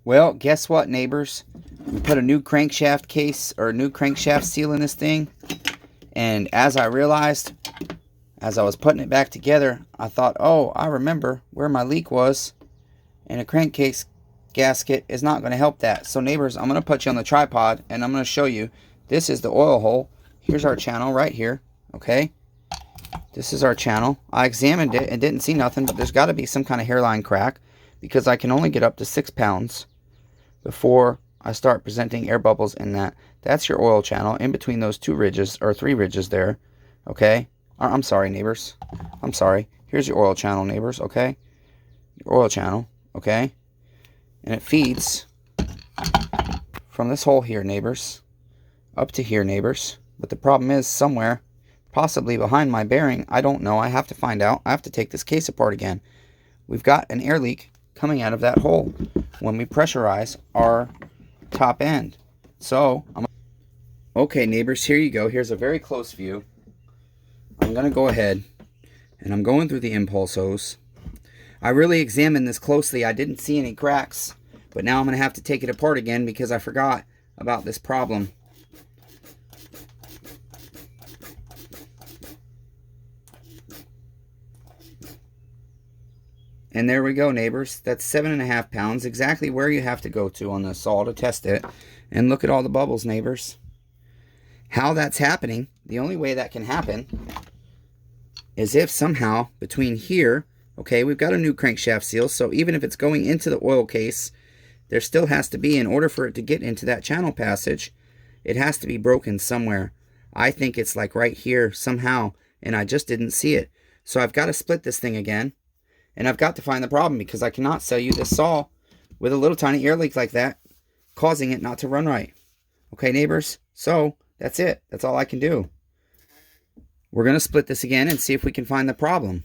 Well, guess what, neighbors? We put a new crankshaft case or a new crankshaft seal in this thing. And as I realized, as I was putting it back together, I thought, oh, I remember where my leak was. And a crankcase gasket is not going to help that. So neighbors, I'm going to put you on the tripod and I'm going to show you. This is the oil hole. Here's our channel right here. Okay. This is our channel. I examined it and didn't see nothing, but there's got to be some kind of hairline crack because I can only get up to 6 pounds before I start presenting air bubbles in that. That's your oil channel in between those 2 ridges or 3 ridges there. Okay. I'm sorry, neighbors. I'm sorry. Here's your oil channel, neighbors. Okay. Your oil channel. Okay. And it feeds from this hole here, neighbors, up to here, neighbors. But the problem is somewhere, possibly behind my bearing, I don't know. I have to find out. I have to take this case apart again. We've got an air leak coming out of that hole when we pressurize our top end. So, okay, neighbors, here you go. Here's a very close view. I'm going to go ahead and I'm going through the impulse hose. I really examined this closely. I didn't see any cracks, but now I'm going to have to take it apart again because I forgot about this problem. And there we go, neighbors. That's 7.5 pounds, exactly where you have to go to on the saw to test it. And look at all the bubbles, neighbors. How that's happening, the only way that can happen is if somehow between here, okay, we've got a new crankshaft seal, so even if it's going into the oil case, there still has to be, in order for it to get into that channel passage, it has to be broken somewhere. I think it's like right here somehow, and I just didn't see it. So I've got to split this thing again, and I've got to find the problem because I cannot sell you this saw with a little tiny air leak like that, causing it not to run right. Okay, neighbors? So that's it. That's all I can do. We're going to split this again and see if we can find the problem.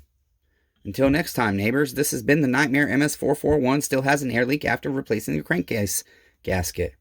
Until next time, neighbors, this has been the Nightmare ms441. Still has an air leak after replacing the crankcase gasket.